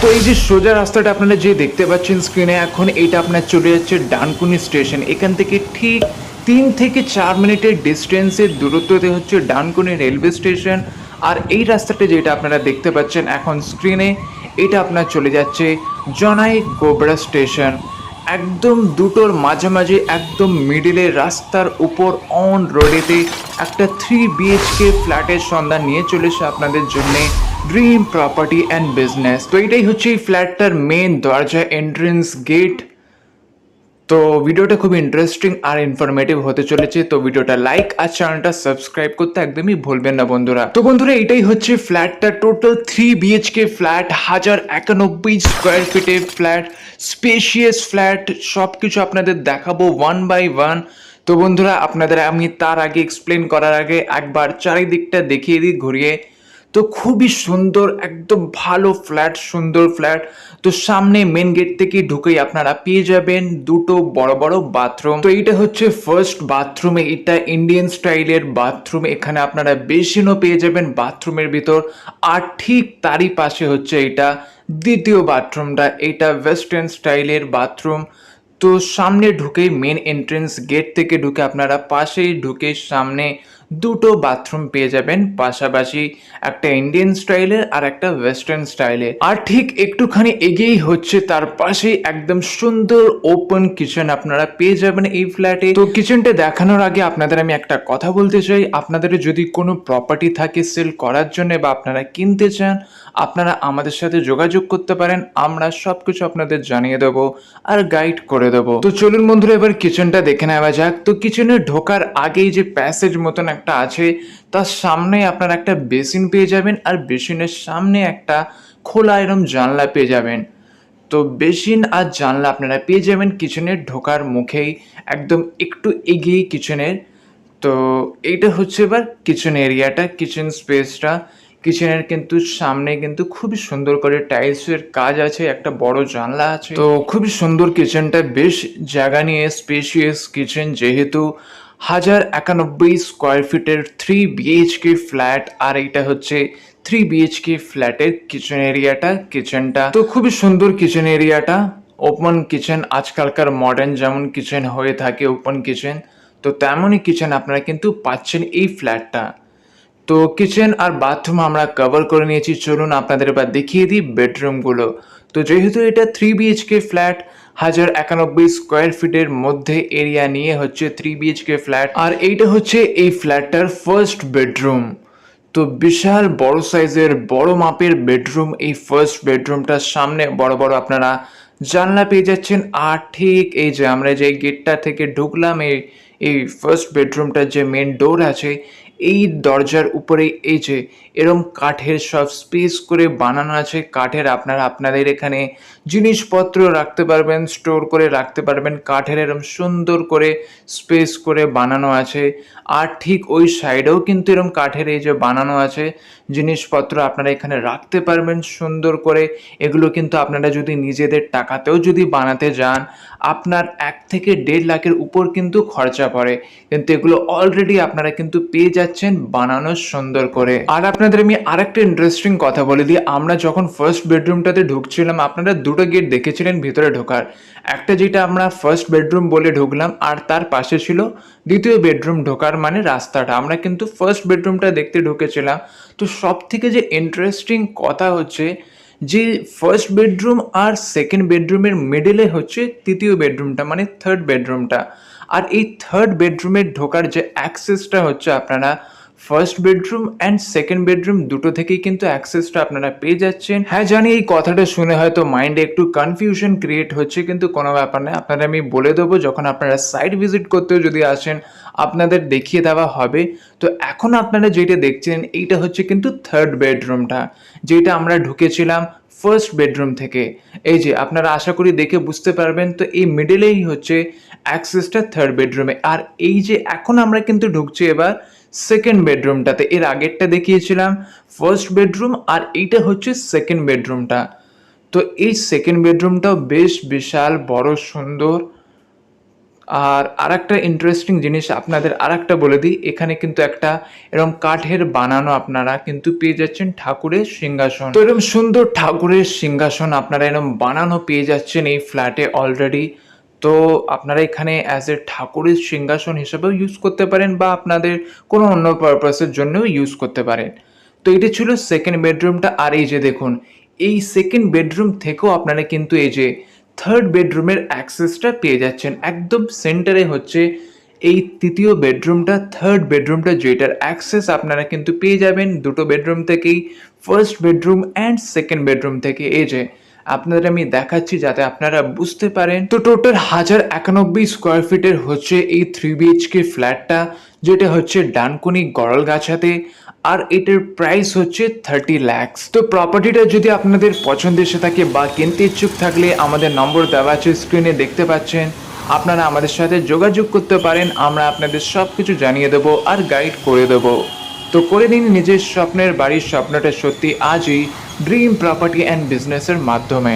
তো এই যে সোজা রাস্তাটা আপনারা যে দেখতে পাচ্ছেন স্ক্রিনে, এখন এইটা আপনার চলে যাচ্ছে ডানকুনি স্টেশন। এখান থেকে ঠিক 3 থেকে 4 মিনিটের ডিস্টেন্সের দূরত্বতে হচ্ছে ডানকুনি রেলওয়ে স্টেশন। আর এই রাস্তাটা যেটা আপনারা দেখতে পাচ্ছেন এখন স্ক্রিনে, এটা আপনার চলে যাচ্ছে জনাই গোবরা স্টেশন। একদম দুটোর মাঝামাঝি, একদম মিডিলে রাস্তার উপর অন রোডেতে একটা 3 BHK ফ্ল্যাটের সন্ধান নিয়ে চলেছে আপনাদের জন্য ড্রিম প্রপার্টি অ্যান্ড বিজনেস। তো এটাই হচ্ছে এই ফ্ল্যাটটার মেন দরজা, এন্ট্রেন্স গেট। তো ভিডিওটা খুব ইন্টারেস্টিং আর ইনফরমেটিভ হতে চলেছে। তো ভিডিওটা লাইক আর চ্যানেলটা সাবস্ক্রাইব করতে একদমই ভুলবেন না বন্ধুরা। তো বন্ধুরা, এটাই হচ্ছে ফ্ল্যাটটা, টোটাল 3 BHK ফ্ল্যাট, 1091 স্কোয়ার ফিটের ফ্ল্যাট, স্পেশিয়াস ফ্ল্যাট। সব কিছু আপনাদের দেখাবো 1 by 1। তো বন্ধুরা, আপনাদের আমি তার আগে এক্সপ্লেন করার আগে একবার চারিদিকটা দেখিয়ে দিই ঘুরিয়ে। তো খুবই সুন্দর, একদম ভালো ফ্ল্যাট, সুন্দর ফ্ল্যাট। তো সামনে মেন গেট থেকে ঢুকেই আপনারা পেয়ে যাবেন দুটো বড় বড় বাথরুম। তো এইটা হচ্ছে ফার্স্ট বাথরুম, এটা ইন্ডিয়ান স্টাইলের বাথরুম। এখানে আপনারা বেসিনও পেয়ে যাবেন বাথরুমের ভিতর। আর ঠিক তারই পাশে হচ্ছে এটা দ্বিতীয় বাথরুমটা, এটা ওয়েস্টার্ন স্টাইলের বাথরুম। তো সামনে ঢুকেই মেন এন্ট্রেন্স গেট থেকে ঢুকে আপনারা পাশেই ঢুকে সামনে দুটো বাথরুম পেয়ে যাবেন পাশাপাশি, একটা ইন্ডিয়ান স্টাইলের আর একটা ওয়েস্টার্ন স্টাইলের। আর ঠিক একটুখানি এগিয়েই হচ্ছে তার পাশেই একদম সুন্দর ওপেন কিচেন আপনারা পেয়ে যাবেন এই ফ্ল্যাটে। তো কিচেনটা দেখানোর আগে আপনাদের আমি একটা কথা বলতে চাই, আপনাদের যদি কোনো প্রপার্টি থাকে সেল করার জন্য বা আপনারা কিনতে চান, আপনারা আমাদের সাথে যোগাযোগ করতে পারেন। আমরা সবকিছু আপনাদের জানিয়ে দেবো আর গাইড করে দেবো। তো চলুন বন্ধুরা, এবার কিচেনটা দেখে নেওয়া যাক। তো কিচেনে ঢোকার আগেই যে প্যাসেজ মতন একটা আছে, তার সামনে আপনারা একটা বেসিন পেয়ে যাবেন। আর বেসিনের সামনে একটা খোলা এরম জানলা পেয়ে যাবেন। তো বেসিন আর জানলা আপনারা পেয়ে যাবেন কিচেনের ঢোকার মুখেই, একদম একটু এগিয়ে কিচেনের। তো এইটা হচ্ছে এবার কিচেন এরিয়াটা, কিচেন স্পেসটা। কিচেনের কিন্তু সামনে কিন্তু খুবই সুন্দর করে টাইলসের কাজ আছে, একটা বড় জানলা আছে। তো খুবই সুন্দর কিচেনটা, বেশ জায়গা নিয়ে স্পেশিয়াস কিচেন, যেহেতু 1091 স্কোয়ার ফিটের 3 BHK ফ্ল্যাট। আর এইটা হচ্ছে 3 BHK ফ্ল্যাটের কিচেন এরিয়াটা, কিচেনটা তো খুবই সুন্দর কিচেন এরিয়াটা। ওপেন কিচেন, আজকালকার মডার্ন যেমন কিচেন হয়ে থাকে ওপেন কিচেন, তো তেমনই কিচেন আপনারা কিন্তু পাচ্ছেন এই ফ্ল্যাটটা। তো কিচেন আর বাথরুম আমরা কভার করে নিয়েছি, চলুন আপনাদের এবার দেখিয়ে দিই বেডরুমগুলো। তো যেহেতু এটা 3 BHK ফ্ল্যাট, 1091 স্কোয়ার ফিটের মধ্যে এরিয়া নিয়ে হচ্ছে 3 BHK ফ্ল্যাট। আর এইটা হচ্ছে এই ফ্ল্যাটটার ফার্স্ট বেডরুম। তো বিশাল বড় সাইজের, বড় মাপের বেডরুম এই ফার্স্ট বেডরুমটার সামনে বড় বড় আপনারা জানলা পেয়ে যাচ্ছেন। আর ঠিক এই যে আমরা যে গেটটা থেকে ঢুকলাম, এই ফার্স্ট বেডরুমটার যে মেন ডোর আছে, এই দরজার উপরে এই যে এরম কাঠের সব স্পেস করে বানানো আছে। কাঠের আপনারা আপনাদের এখানে জিনিসপত্র রাখতে পারবেন, স্টোর করে রাখতে পারবেন। কাঠের এরম সুন্দর করে স্পেস করে বানানো আছে। আর ঠিক ওই সাইডেও কিন্তু এরম কাঠের এই যে বানানো আছে, জিনিসপত্র আপনারা এখানে রাখতে পারবেন সুন্দর করে। এগুলো কিন্তু আপনারা যদি নিজেদের টাকাতেও যদি বানাতে যান, আপনার 1 থেকে 1.5 লাখের উপর কিন্তু খরচা পড়ে, কিন্তু এগুলো অলরেডি আপনারা কিন্তু পেয়ে যাচ্ছেন বানানো সুন্দর করে। আর আপনাদের আমি আরেকটা ইন্টারেস্টিং কথা বলে দিই, আমরা যখন ফার্স্ট বেডরুমটাতে ঢুকছিলাম, আপনারা দুটো গেট দেখেছিলেন ভিতরে ঢোকার। একটা যেটা আমরা ফার্স্ট বেডরুম বলে ঢুকলাম, আর তার পাশে ছিল দ্বিতীয় বেডরুম ঢোকার মানে রাস্তাটা। আমরা কিন্তু ফার্স্ট বেডরুমটা দেখতে ঢুকেছিলাম। তো সব থেকে যে ইন্টারেস্টিং কথা হচ্ছে যে ফার্স্ট বেডরুম আর সেকেন্ড বেডরুমের মিডলে হচ্ছে তৃতীয় বেডরুমটা, মানে থার্ড বেডরুমটা। আর এই থার্ড বেডরুমের ঢোকার যে অ্যাক্সেসটা হচ্ছে, আপনারা first bedroom and second bedroom দুটো থেকেই কিন্তু অ্যাক্সেসটা আপনারা পেয়ে যাচ্ছেন। হ্যাঁ জানি এই কথাটা শুনে হয়তো মাইন্ডে একটু কনফিউশন ক্রিয়েট হচ্ছে, কিন্তু কোনো ব্যাপার নয়, আপনারা আমি বলে দেবো যখন আপনারা সাইট ভিজিট করতেও যদি আসেন আপনাদের দেখিয়ে দেওয়া হবে। তো এখন আপনারা যেটা দেখছেন এইটা হচ্ছে কিন্তু থার্ড বেডরুমটা, যেটা আমরা ঢুকেছিলাম ফার্স্ট বেডরুম থেকে। এই যে আপনারা আশা করি দেখে বুঝতে পারবেন। তো এই মিডলেই হচ্ছে অ্যাক্সেসটা থার্ড বেডরুমে। আর এই যে এখন আমরা কিন্তু ঢুকছি এবার সেকেন্ড বেডরুমটাতে। এর আগেরটা দেখিয়েছিলাম ফার্স্ট বেডরুম, আর এইটা হচ্ছে সেকেন্ড বেডরুমটা। তো এই সেকেন্ড বেডরুমটাও বেশ বিশাল বড় সুন্দর। আর আরেকটা ইন্টারেস্টিং জিনিস আপনাদের আরেকটা বলে দিই, এখানে কিন্তু একটা এরকম কাঠের বানানো আপনারা কিন্তু পেয়ে যাচ্ছেন ঠাকুরের সিংহাসন। তো এরকম সুন্দর ঠাকুরের সিংহাসন আপনারা এরকম বানানো পেয়ে যাচ্ছেন এই ফ্ল্যাটে অলরেডি। তো আপনারা এখানে অ্যাজ এ ঠাকুরের সিংহাসন হিসেবেও ইউজ করতে পারেন বা আপনাদের কোনো অন্য পারপাসের জন্যও ইউজ করতে পারেন। তো এটি ছিল সেকেন্ড বেডরুমটা। আর এই যে দেখুন, এই সেকেন্ড বেডরুম থেকেও আপনারা কিন্তু এই যে থার্ড বেডরুমের অ্যাক্সেসটা পেয়ে যাচ্ছেন। একদম সেন্টারে হচ্ছে এই তৃতীয় বেডরুমটা, থার্ড বেডরুমটা, যেটার অ্যাক্সেস আপনারা কিন্তু পেয়ে যাবেন দুটো বেডরুম থেকেই, first bedroom and second bedroom থেকে। এই যে আপনাদের আমি দেখাচ্ছি যাতে আপনারা বুঝতে পারেন। তো টোটাল 1091 স্কোয়ার ফিটের হচ্ছে এই 3 BHK ফ্ল্যাটটা, যেটা হচ্ছে ডানকুনি গড়লগাছাতে। আর এটার প্রাইস হচ্ছে 30 lakhs। তো প্রপার্টিটা যদি আপনাদের পছন্দ এসে থাকে বা কিনতে ইচ্ছুক থাকলে আমাদের নম্বর দেওয়া আছে স্ক্রিনে, দেখতে পাচ্ছেন। আপনারা আমাদের সাথে যোগাযোগ করতে পারেন, আমরা আপনাদের সব কিছু জানিয়ে দেবো আর গাইড করে দেবো। তো করে দিন নিজের স্বপ্নের বাড়ির স্বপ্নটা সত্যি আজই ড্রিম প্রপার্টি অ্যান্ড বিজনেসের মাধ্যমে।